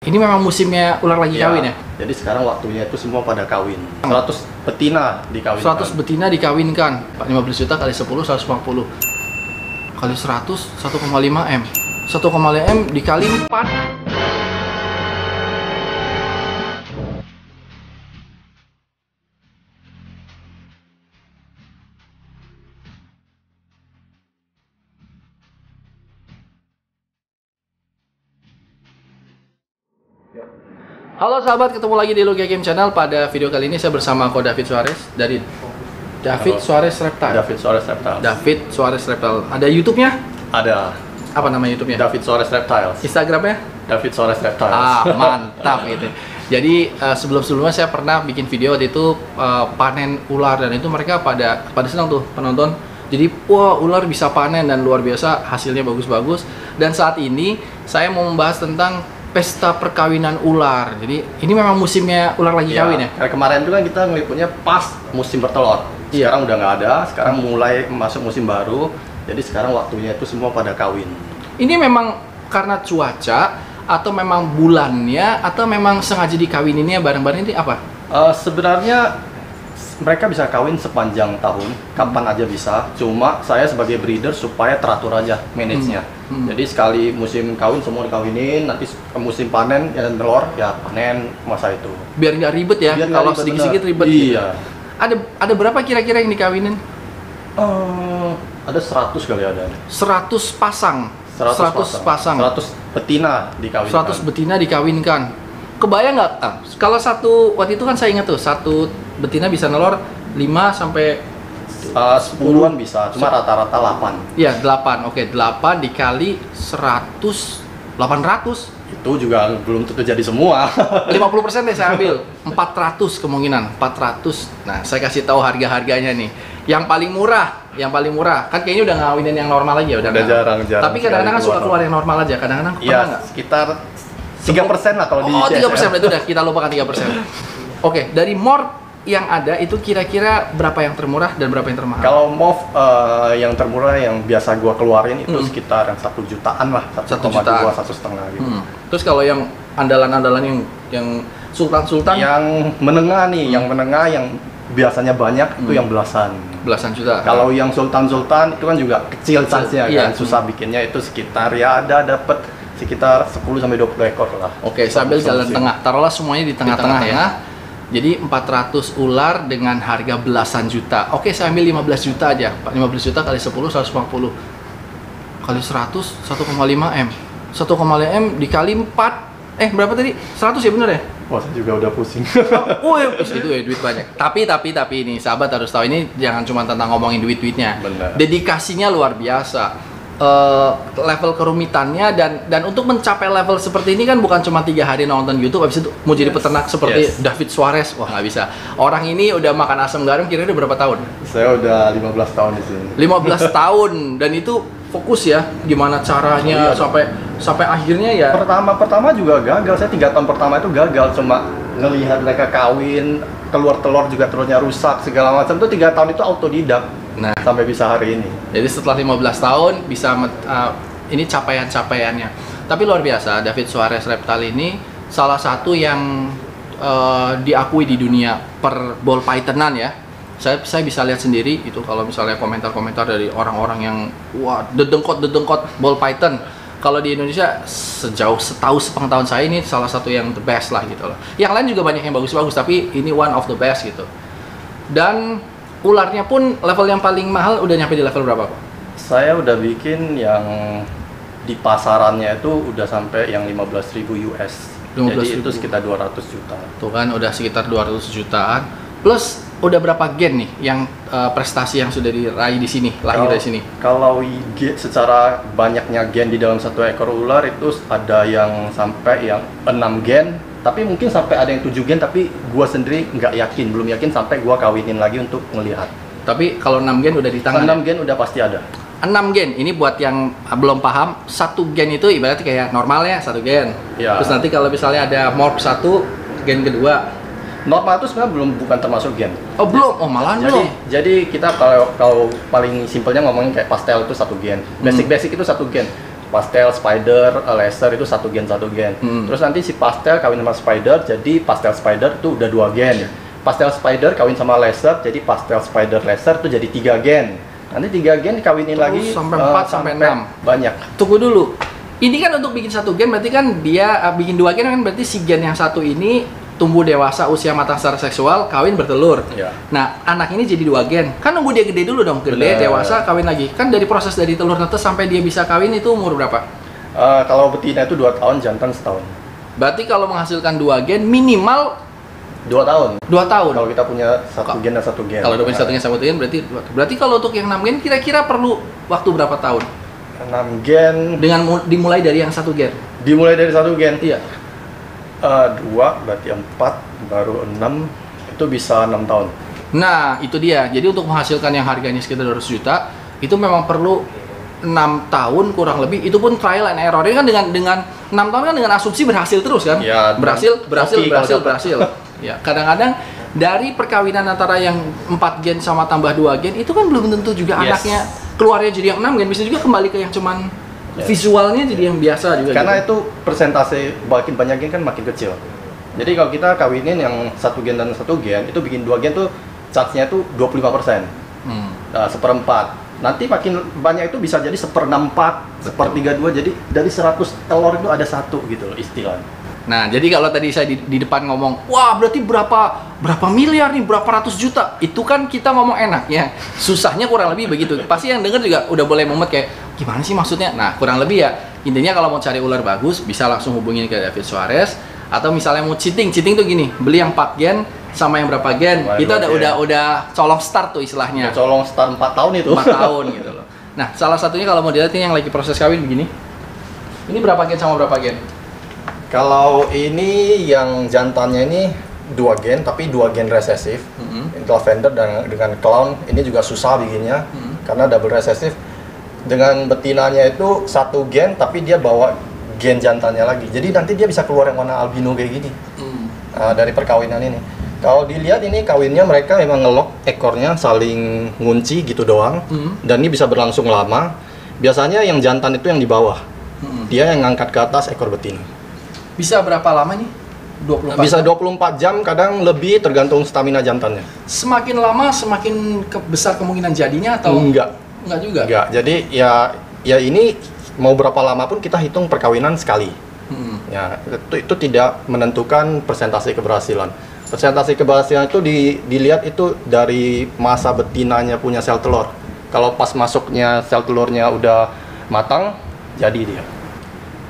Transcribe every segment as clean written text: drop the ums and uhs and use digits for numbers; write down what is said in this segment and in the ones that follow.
Ini memang musimnya ular lagi kawin ya? Jadi sekarang waktunya itu semua pada kawin. 100 betina dikawinkan. 100 betina dikawinkan. 15 juta kali 10, 140. Kali 100, 1,5 M. 1,5 M dikali 4. Halo sahabat, ketemu lagi di Logia Game Channel. Pada video kali ini saya bersama Ko David Suarez dari David Suarez Reptile. David Suarez Reptile. David Suarez Reptile. Ada YouTube-nya? Ada. Apa nama YouTube-nya? David Suarez Reptile. Instagram-nya? David Suarez Reptile. Ah, mantap gitu. Jadi sebelum-sebelumnya saya pernah bikin video waktu itu panen ular, dan itu mereka pada senang tuh penonton. Jadi wah, ular bisa panen dan luar biasa, hasilnya bagus-bagus. Dan saat ini saya mau membahas tentang pesta perkawinan ular. Jadi ini memang musimnya ular lagi kawin ya? Kayak kemarin itu kan kita ngeliputnya pas musim bertelur. Sekarang udah nggak ada, sekarang mulai masuk musim baru. Jadi sekarang waktunya itu semua pada kawin. Ini memang karena cuaca, atau memang bulannya, atau memang sengaja dikawininnya bareng-bareng, ini apa? Sebenarnya mereka bisa kawin sepanjang tahun, kapan aja bisa. Cuma saya sebagai breeder supaya teratur aja manage-nya. Jadi sekali musim kawin semua dikawinin, nanti musim panen ya telur ya panen masa itu. Biar nggak ribet ya, kalau sedikit-sedikit ribet. Iya. Gitu. Ada berapa kira-kira yang dikawinin? Ada 100 kali ada. 100 pasang. 100 pasang. 100 betina dikawinkan. 100 betina dikawinkan. Kebayang nggak? Kalau satu, waktu itu kan saya ingat tuh, satu betina bisa nelor 5 sampai 10-an bisa, cuma rata-rata 8. Iya, 8. Oke, 8 dikali 100, 800. Itu juga belum tentu jadi semua. 50% deh saya ambil. 400 kemungkinan, 400. Nah, saya kasih tahu harga-harganya nih. Yang paling murah kan kayaknya udah ngawinin yang normal aja, udah jarang. Tapi kadang-kadang kan suka keluar yang normal aja, kadang-kadang iya, nggak? Sekitar 3% lah kalau di 3%, itu udah kita lupakan 3%. Oke, dari morph yang ada itu kira-kira berapa yang termurah dan berapa yang termahal? Kalau morph yang termurah yang biasa gua keluarin itu sekitar 1 jutaan lah, 1,2, 1,5 gitu. Terus kalau yang andalan-andalan yang sultan-sultan? Yang menengah nih, yang menengah yang biasanya banyak itu yang belasan juta. Kalau yang sultan-sultan itu kan juga kecil size-nya kan, susah bikinnya, itu sekitar ya dapat sekitar 10 sampai 20 ekor lah. Oke, sambil jalan tengah. Taruhlah semuanya di tengah-tengah ya. Jadi 400 ular dengan harga belasan juta. Oke, saya ambil 15 juta aja. 15 juta kali 10, 140. Kali 100, 1,5 M. 1,5 M dikali 4. Berapa tadi? 100 ya, bener ya? Wah, saya juga udah pusing. Itu ya duit banyak. Tapi ini sahabat harus tahu, ini jangan cuma tentang ngomongin duit-duitnya. Bener. Dedikasinya luar biasa. Level kerumitannya dan untuk mencapai level seperti ini kan bukan cuma 3 hari nonton YouTube habis itu mau jadi peternak seperti David Suarez. Wah, nggak bisa. Orang ini udah makan asam garam kira-kira berapa tahun? Saya udah 15 tahun di sini. 15 tahun, dan itu fokus ya, gimana caranya sampai akhirnya ya. Pertama juga gagal. Saya 3 tahun pertama itu gagal, cuma ngelihat mereka kawin, keluar telur juga telurnya rusak segala macam. Itu 3 tahun itu autodidak. Nah, sampai bisa hari ini. Jadi setelah 15 tahun bisa ini capaian-capaiannya. Tapi luar biasa, David Suarez Reptile ini salah satu yang diakui di dunia per ball pythonan ya. Saya bisa lihat sendiri itu kalau misalnya komentar-komentar dari orang-orang yang wah, dedengkot ball python. Kalau di Indonesia setahu sepengetahuan saya ini salah satu yang the best lah gitu loh. Yang lain juga banyak yang bagus-bagus, tapi ini one of the best gitu. Dan ularnya pun level yang paling mahal udah nyampe di level berapa, Pak? Saya udah bikin yang di pasarannya itu udah sampai yang 15.000 US. Jadi itu sekitar 200 juta. Tuh kan udah sekitar 200 jutaan. Plus udah berapa gen nih yang prestasi yang sudah diraih di sini, lahir dari sini? Kalau secara banyaknya gen di dalam satu ekor ular itu ada yang sampai yang 6 gen. Tapi mungkin sampai ada yang 7 gen, tapi gua sendiri belum yakin sampai gua kawinin lagi untuk melihat. Tapi kalau 6 gen udah di tangan? 6 gen udah pasti ada. 6 gen, ini buat yang belum paham, 1 gen itu ibaratnya kayak normalnya 1 gen. Ya. Terus nanti kalau misalnya ada morph 1, gen kedua. Normal itu sebenarnya bukan termasuk gen. Oh belum? Oh malah belum. Jadi kita kalau paling simpelnya ngomongin kayak pastel itu 1 gen. Basic itu 1 gen. pastel, spider, laser itu satu gen. Terus nanti si pastel kawin sama spider, jadi pastel spider itu udah 2 gen. Pastel spider kawin sama laser, jadi pastel spider laser itu jadi 3 gen. Nanti 3 gen kawinin Terus lagi sampai 4 sampai 6. Banyak. Tunggu dulu. Ini kan untuk bikin 1 gen berarti kan dia bikin 2 gen kan berarti si gen yang satu ini tumbuh dewasa usia matang secara seksual, kawin bertelur. Ya. Nah, anak ini jadi 2 gen. Kan nunggu dia gede dulu dong, gede, Bener. dewasa, kawin lagi. Kan dari proses dari telur netes sampai dia bisa kawin itu umur berapa? Kalau betina itu 2 tahun, jantan setahun. Berarti kalau menghasilkan 2 gen minimal 2 tahun. 2 tahun. Kalau kita punya 1 gen dan 1 gen. Kalau udah punya satu gen sama 1 gen berarti 2 tahun. Berarti kalau untuk yang 6 gen kira-kira perlu waktu berapa tahun? 6 gen Dengan dimulai dari yang 1 gen. dimulai dari 1 gen. Iya. 2 berarti 4 baru 6 itu bisa 6 tahun. Nah, itu dia. Jadi untuk menghasilkan yang harganya sekitar 200 juta, itu memang perlu 6 tahun kurang lebih. Itu pun trial and error. Ini kan dengan 6 tahun kan dengan asumsi berhasil terus kan? Ya, berhasil. hoki Ya, kadang-kadang dari perkawinan antara yang 4 gen sama tambah 2 gen itu kan belum tentu juga Yes. anaknya keluarnya jadi yang 6 gen, bisa juga kembali ke yang cuman visualnya jadi yang biasa juga. Karena gitu. itu persentase makin banyak gen kan makin kecil. Jadi kalau kita kawinin yang 1 gen dan 1 gen, itu bikin 2 gen tuh chance-nya tuh 25%. Nah, 1/4. Nanti makin banyak itu bisa jadi 1/4, 1/32. Jadi dari 100 telur itu ada 1 gitu loh istilahnya. Nah, jadi kalau tadi saya di depan ngomong, wah berarti berapa miliar nih, berapa ratus juta, itu kan kita ngomong enak ya. Susahnya kurang lebih begitu. Pasti yang denger juga udah boleh mumet kayak, gimana sih maksudnya? Nah, kurang lebih ya, intinya kalau mau cari ular bagus, bisa langsung hubungin ke David Suarez. Atau misalnya mau cheating tuh gini, beli yang 4 gen sama yang berapa gen, Wah, itu udah colong start tuh istilahnya. Colong start 4 tahun itu. 4 tahun gitu loh. Nah, salah satunya kalau mau dilihat ini yang lagi proses kawin begini. Ini berapa gen sama berapa gen? Kalau ini yang jantannya ini 2 gen, tapi 2 gen resesif. Lavender dan dengan clown ini juga susah bikinnya karena double resesif. Dengan betinanya itu 1 gen, tapi dia bawa gen jantannya lagi. Jadi nanti dia bisa keluar yang warna albino kayak gini. Dari perkawinan ini. Kalau dilihat ini kawinnya mereka emang ngelok ekornya saling ngunci gitu doang. Dan ini bisa berlangsung lama. Biasanya yang jantan itu yang di bawah. Dia yang ngangkat ke atas ekor betina. Bisa berapa lama nih? 24 Bisa jam? 24 jam, kadang lebih tergantung stamina jantannya. Semakin lama semakin besar kemungkinan jadinya atau Enggak. Enggak juga? Enggak. Jadi ya ini mau berapa lama pun kita hitung perkawinan sekali. Ya, itu tidak menentukan persentase keberhasilan. Persentase keberhasilan itu dilihat itu dari masa betinanya punya sel telur. Kalau pas masuknya sel telurnya udah matang, jadi dia.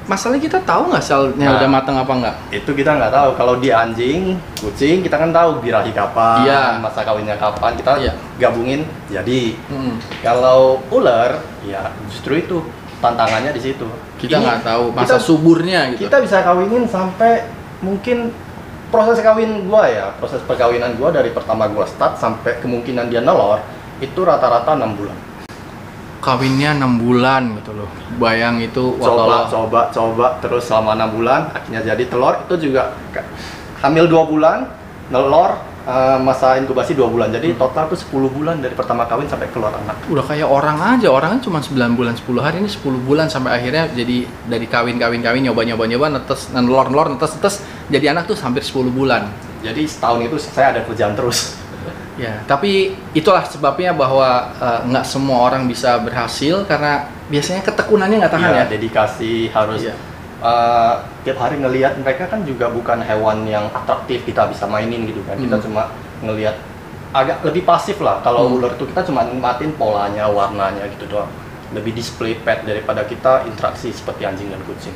Masalahnya kita tahu nggak selnya udah matang apa enggak? Itu kita nggak tahu. Kalau di anjing, kucing kita kan tahu birahi kapan, Iya. masa kawinnya kapan, kita Iya. gabungin jadi. Kalau ular, ya justru itu tantangannya di situ. Kita Ini nggak tahu masa kita- suburnya gitu. Kita bisa kawinin sampai mungkin proses kawin gua ya, proses perkawinan gua dari pertama gua start sampai kemungkinan dia nelor itu rata-rata 6 bulan. Kawinnya 6 bulan gitu loh. Bayang itu walau Coba terus selama 6 bulan akhirnya jadi telur. Itu juga hamil 2 bulan, nelor, masa inkubasi 2 bulan. Jadi total tuh 10 bulan dari pertama kawin sampai keluar anak. udah kayak orang aja, orang kan cuma 9 bulan 10 hari, ini 10 bulan sampai akhirnya jadi dari kawin nyoba netes nelor netes jadi anak tuh hampir 10 bulan. Jadi setahun itu saya ada kerjaan terus. Ya, tapi itulah sebabnya bahwa nggak semua orang bisa berhasil karena biasanya ketekunannya nggak tahan ya. Dedikasi harus Iya. tiap hari ngelihat mereka kan juga bukan hewan yang atraktif kita bisa mainin gitu kan. Kita cuma ngelihat agak lebih pasif lah. Kalau ular itu kita cuma nikmatin polanya, warnanya gitu doang. Lebih display pet daripada kita interaksi seperti anjing dan kucing.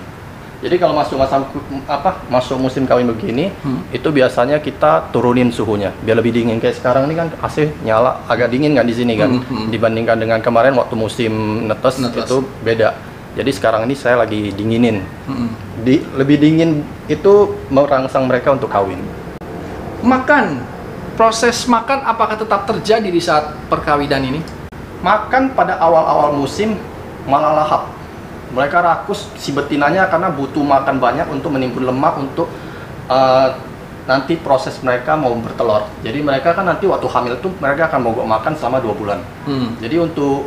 Jadi kalau masuk musim kawin begini, itu biasanya kita turunin suhunya biar lebih dingin. Kayak sekarang ini kan AC nyala agak dingin kan di sini kan, dibandingkan dengan kemarin waktu musim netes. Itu beda. Jadi sekarang ini saya lagi dinginin. Lebih dingin itu merangsang mereka untuk kawin. Proses makan apakah tetap terjadi di saat perkawinan ini? Makan pada awal-awal musim malah lahap. Mereka rakus si betinanya karena butuh makan banyak untuk menimbun lemak untuk nanti proses mereka mau bertelur. Jadi mereka kan nanti waktu hamil itu mereka akan mogok makan selama 2 bulan. Jadi untuk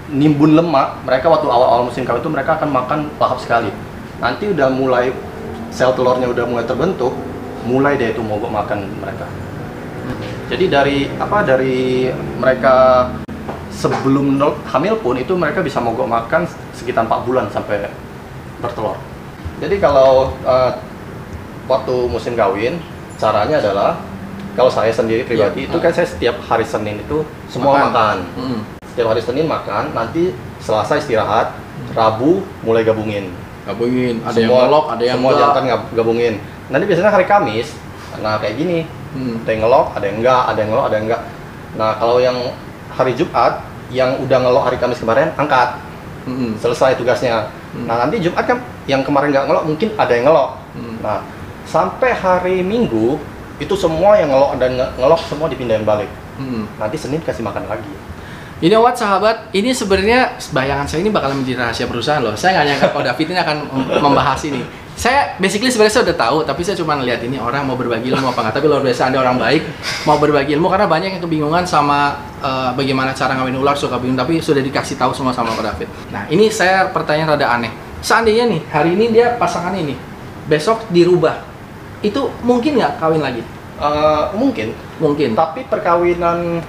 nimbun lemak, mereka waktu awal-awal musim kawin itu mereka akan makan lahap sekali. Nanti udah mulai sel telurnya udah mulai terbentuk, mulai deh itu mogok makan mereka. Jadi dari mereka sebelum hamil pun itu mereka bisa mogok makan sekitar 4 bulan sampai bertelur. Jadi kalau waktu musim kawin, caranya adalah kalau saya sendiri pribadi itu kan saya setiap hari Senin itu semua makan. Setiap hari Senin makan, nanti Selasa istirahat, Rabu mulai gabungin. Ada yang ngelok, ada yang semua jantan gabungin. Nanti biasanya hari Kamis, nah kayak gini, ada yang ngelok, ada yang enggak, ada yang ngelok, ada yang enggak. Nah kalau yang hari Jumat, yang udah ngelok hari Kamis kemarin, angkat, selesai tugasnya. Nah nanti Jumat kan, yang kemarin nggak ngelok, mungkin ada yang ngelok. Nah sampai hari Minggu, itu semua yang ngelok dan ngelok semua dipindahin balik. Nanti Senin kasih makan lagi. You know what, sahabat, ini sebenarnya bayangan saya ini bakal menjadi rahasia perusahaan loh. Saya nggak nyangka kalau David ini akan membahas ini. Saya basically sebenarnya saya udah tahu, tapi saya cuma ngeliat ini orang mau berbagi ilmu apa nggak. Tapi luar biasa Anda orang baik mau berbagi ilmu, karena banyak yang kebingungan sama bagaimana cara ngawin ular, suka bingung, tapi sudah dikasih tahu semua sama Pak David. Nah ini saya pertanyaan rada aneh. Seandainya nih hari ini dia pasangan ini, besok dirubah, itu mungkin nggak kawin lagi? Mungkin. Tapi perkawinan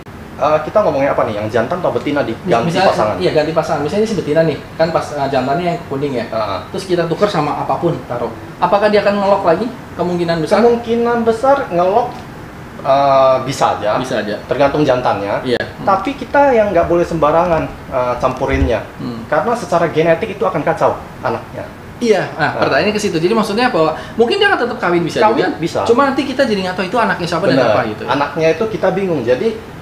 kita ngomongnya apa nih? Yang jantan atau betina diganti pasangan? Iya, ganti pasangan. Misalnya ini si betina nih, kan pas jantannya yang kuning ya. Terus kita tukar sama apapun, taruh. Apakah dia akan ngelok lagi? Kemungkinan besar? Kemungkinan besar ngelok bisa aja. Bisa aja. Tergantung jantannya. Iya. Tapi kita yang nggak boleh sembarangan campurinnya. Karena secara genetik itu akan kacau anaknya. Iya, pertanyaannya ke situ. Jadi maksudnya apa? Mungkin dia akan tetap kawin bisa juga. Bisa. Cuma nanti kita jadi nggak tahu itu anaknya siapa dan apa gitu. Anaknya itu kita bingung. Jadi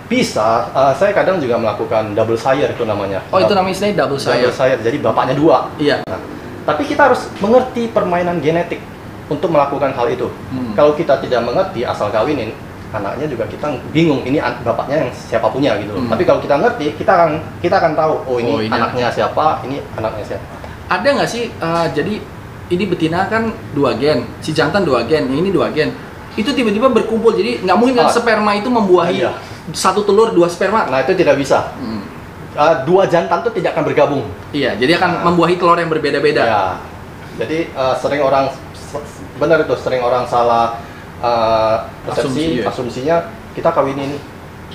bisa, saya kadang juga melakukan double sire itu namanya. Oh, itu namanya istilahnya double sire. Double sire, jadi bapaknya 2. Iya. Nah, tapi kita harus mengerti permainan genetik untuk melakukan hal itu. Kalau kita tidak mengerti, asal kawinin, anaknya juga kita bingung, ini bapaknya yang siapa punya gitu. Tapi kalau kita ngerti, kita akan tahu, oh ini anaknya siapa, ini anaknya siapa. Ada nggak sih, jadi ini betina kan 2 gen, si jantan 2 gen, yang ini 2 gen. Itu tiba-tiba berkumpul, jadi nggak mungkin kan sperma itu membuahi satu telur 2 sperma. Nah itu tidak bisa. 2 jantan itu tidak akan bergabung. Iya, jadi akan membuahi telur yang berbeda-beda. Ya. Jadi sering orang salah persepsi, asumsinya kita kawinin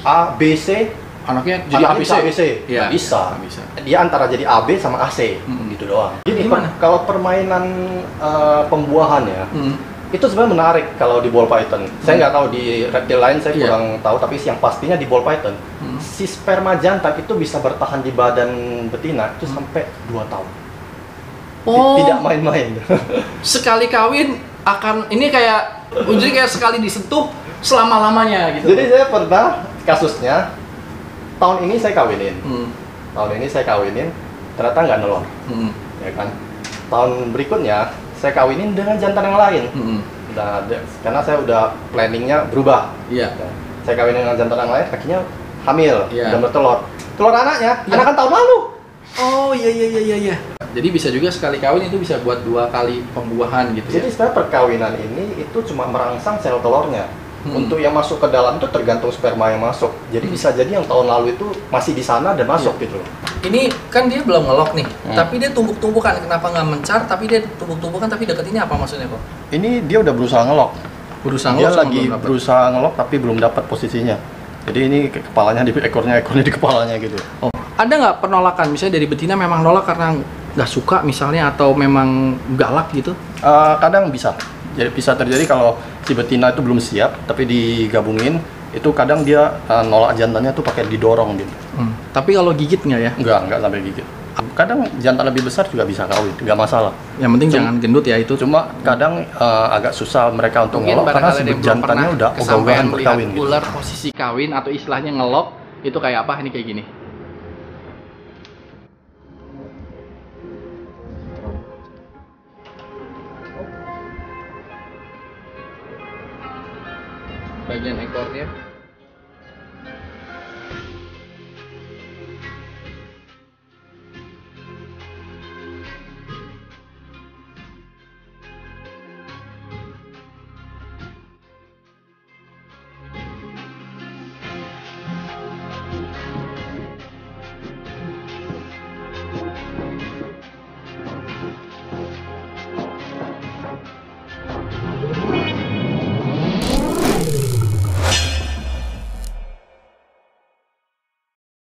A, B, C, anaknya jadi ABC. Ya, bisa. Dia antara jadi AB sama AC, gitu doang. Jadi kalau permainan pembuahan ya, itu sebenarnya menarik kalau di ball python. Saya nggak tahu di reptil lain, saya kurang tahu, tapi yang pastinya di ball python, si sperma jantan itu bisa bertahan di badan betina itu sampai 2 tahun. Tidak main-main. Sekali kawin akan ini kayak sekali disentuh selama-lamanya gitu. Jadi saya pernah kasusnya tahun ini saya kawinin. Ternyata nggak nelor. Ya kan? Tahun berikutnya saya kawinin dengan jantan yang lain. Karena saya udah planningnya berubah. Iya. Saya kawinin dengan jantan yang lain, akhirnya hamil, udah bertelur. Telur anaknya, anak kan tahun lalu. Oh iya. Jadi bisa juga sekali kawin itu bisa buat 2 kali pembuahan gitu. Jadi sebenarnya perkawinan ini itu cuma merangsang sel telurnya. Untuk yang masuk ke dalam itu tergantung sperma yang masuk. Jadi bisa jadi yang tahun lalu itu masih di sana dan masuk gitu. Ini kan dia belum ngelok nih, tapi dia tumpuk-tumpukan. Kenapa nggak mencar? Tapi dia tumpuk-tumpukan, tapi deket ini apa maksudnya kok? Ini dia udah berusaha ngelok. Dia lagi berusaha ngelok tapi belum dapat posisinya. Jadi ini kepalanya di ekornya di kepalanya gitu. Oh, ada nggak penolakan? Misalnya dari betina memang nolak karena nggak suka misalnya, atau memang galak gitu? Kadang bisa. Jadi bisa terjadi kalau si betina itu belum siap, tapi digabungin, itu kadang dia nolak jantannya tuh pakai didorong gitu. Tapi kalau gigit nggak ya? Nggak sampai gigit. Kadang jantan lebih besar juga bisa kawin, nggak masalah. Yang penting jangan gendut ya itu. Cuma kadang agak susah mereka untuk ngelok karena si jantannya udah ogah-ogahan berkawin gitu. Ular posisi kawin atau istilahnya ngelok itu kayak apa? Ini kayak gini. Bagian ekornya